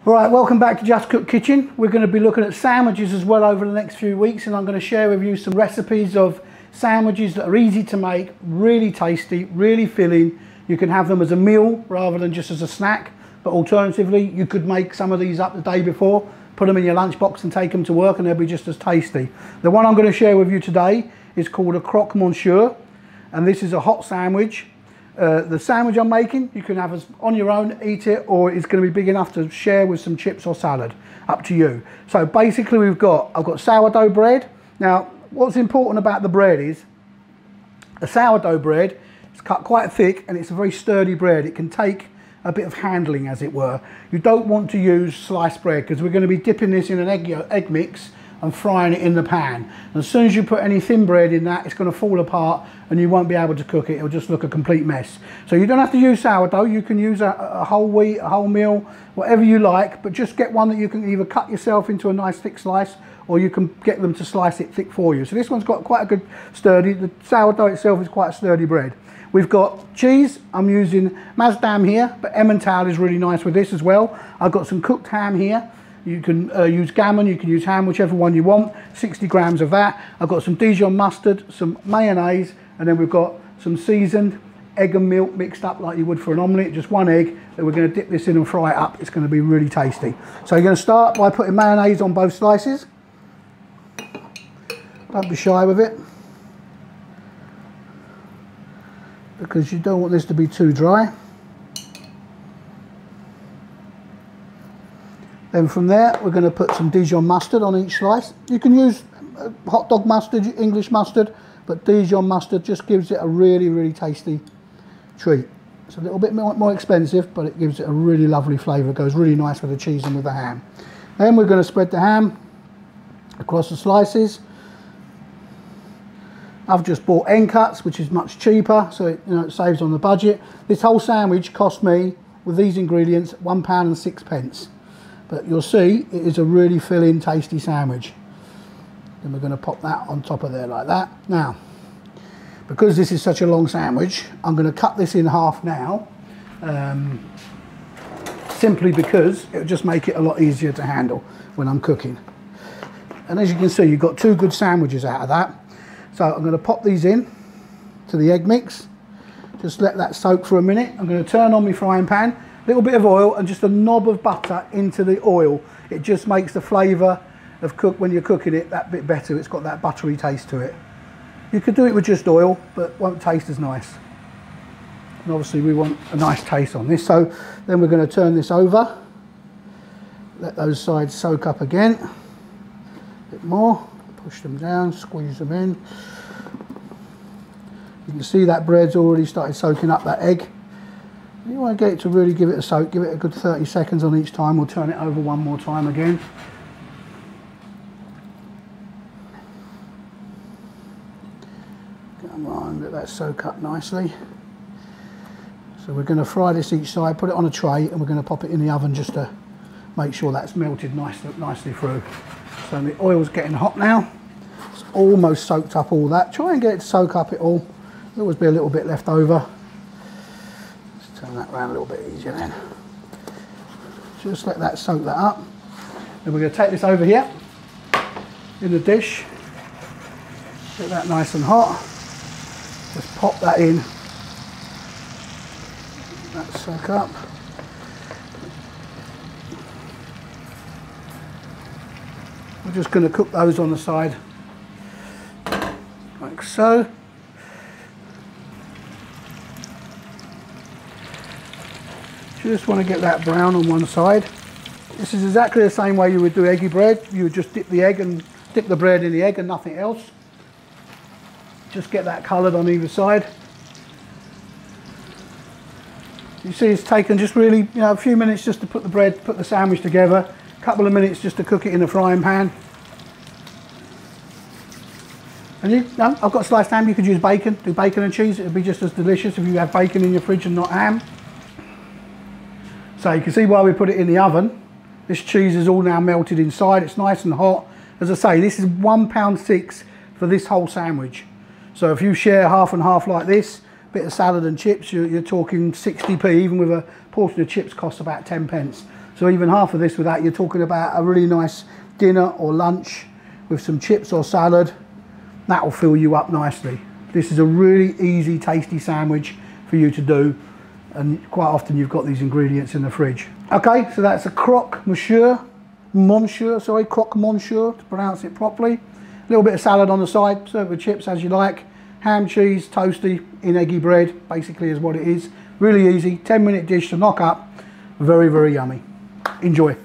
Right, welcome back to Just Cook Kitchen. We're going to be looking at sandwiches as well over the next few weeks, and I'm going to share with you some recipes of sandwiches that are easy to make, really tasty, really filling. You can have them as a meal rather than just as a snack, but alternatively you could make some of these up the day before, put them in your lunchbox and take them to work and they'll be just as tasty. The one I'm going to share with you today is called a Croque Monsieur, and this is a hot sandwich. The sandwich I'm making, you can have as on your own, eat it, or it's going to be big enough to share with some chips or salad, up to you. So basically I've got sourdough bread. Now what's important about the bread is a sourdough bread is cut quite thick and it's a very sturdy bread. It can take a bit of handling, as it were. You don't want to use sliced bread because we're going to be dipping this in an egg mix and frying it in the pan. And as soon as you put any thin bread in that, it's going to fall apart and you won't be able to cook it. It'll just look a complete mess. So you don't have to use sourdough. You can use a whole wheat, a whole meal, whatever you like, but just get one that you can either cut yourself into a nice thick slice, or you can get them to slice it thick for you. So this one's got quite a good sturdy, the sourdough itself is quite a sturdy bread. We've got cheese. I'm using Maasdam here, but Emmental is really nice with this as well. I've got some cooked ham here. You can use gammon, you can use ham, whichever one you want. 60 grams of that. I've got some Dijon mustard, some mayonnaise, and then we've got some seasoned egg and milk mixed up like you would for an omelette, just one egg, that we're going to dip this in and fry it up. It's going to be really tasty. So you're going to start by putting mayonnaise on both slices. Don't be shy with it, because you don't want this to be too dry. Then from there we're going to put some Dijon mustard on each slice. You can use hot dog mustard, English mustard, but Dijon mustard just gives it a really tasty treat. It's a little bit more expensive, but it gives it a really lovely flavour. It goes really nice with the cheese and with the ham. Then we're going to spread the ham across the slices. I've just bought end cuts, which is much cheaper, so it saves on the budget. This whole sandwich cost me, with these ingredients, £1.06. But you'll see it is a really filling, tasty sandwich. Then we're going to pop that on top of there like that. Now, because this is such a long sandwich, I'm going to cut this in half now, simply because it'll just make it a lot easier to handle when I'm cooking. And as you can see, you've got two good sandwiches out of that. So I'm going to pop these in to the egg mix. Just let that soak for a minute. I'm going to turn on my frying pan. Little bit of oil and just a knob of butter into the oil. It just makes the flavour of when you're cooking it that bit better. It's got that buttery taste to it. You could do it with just oil, but won't taste as nice. And obviously we want a nice taste on this. So then we're going to turn this over. Let those sides soak up again. A bit more. Push them down, squeeze them in. You can see that bread's already started soaking up that egg. You want to get it to really give it a soak, give it a good 30 seconds on each time. We'll turn it over one more time again. Come on, let that soak up nicely. So we're going to fry this each side, put it on a tray, and we're going to pop it in the oven just to make sure that's melted nicely through. So the oil's getting hot now. It's almost soaked up all that. Try and get it to soak up it all. There'll always be a little bit left over. Turn that around a little bit easier then. Just let that soak that up. Then we're going to take this over here in the dish. Get that nice and hot. Just pop that in. Let that soak up. We're just going to cook those on the side, like so. Just want to get that brown on one side. This is exactly the same way you would do eggy bread. You would just dip the bread in the egg and nothing else. Just get that coloured on either side. You see it's taken just really, a few minutes just to put the sandwich together. A couple of minutes just to cook it in the frying pan. And I've got sliced ham. You could use bacon, do bacon and cheese. It would be just as delicious if you have bacon in your fridge and not ham. So you can see why we put it in the oven. This cheese is all now melted inside. It's nice and hot. As I say, this is £1.06 for this whole sandwich. So if you share half and half like this, bit of salad and chips, you're talking 60p, even with a portion of chips costs about 10 pence. So even half of this with that, you're talking about a really nice dinner or lunch with some chips or salad. That will fill you up nicely. This is a really easy, tasty sandwich for you to do, and quite often you've got these ingredients in the fridge. Okay, so that's a Croque Monsieur, Croque Monsieur, to pronounce it properly. A little bit of salad on the side, serve with chips as you like. Ham, cheese, toasty, in eggy bread, basically is what it is. Really easy, 10-minute dish to knock up. Very, very yummy. Enjoy.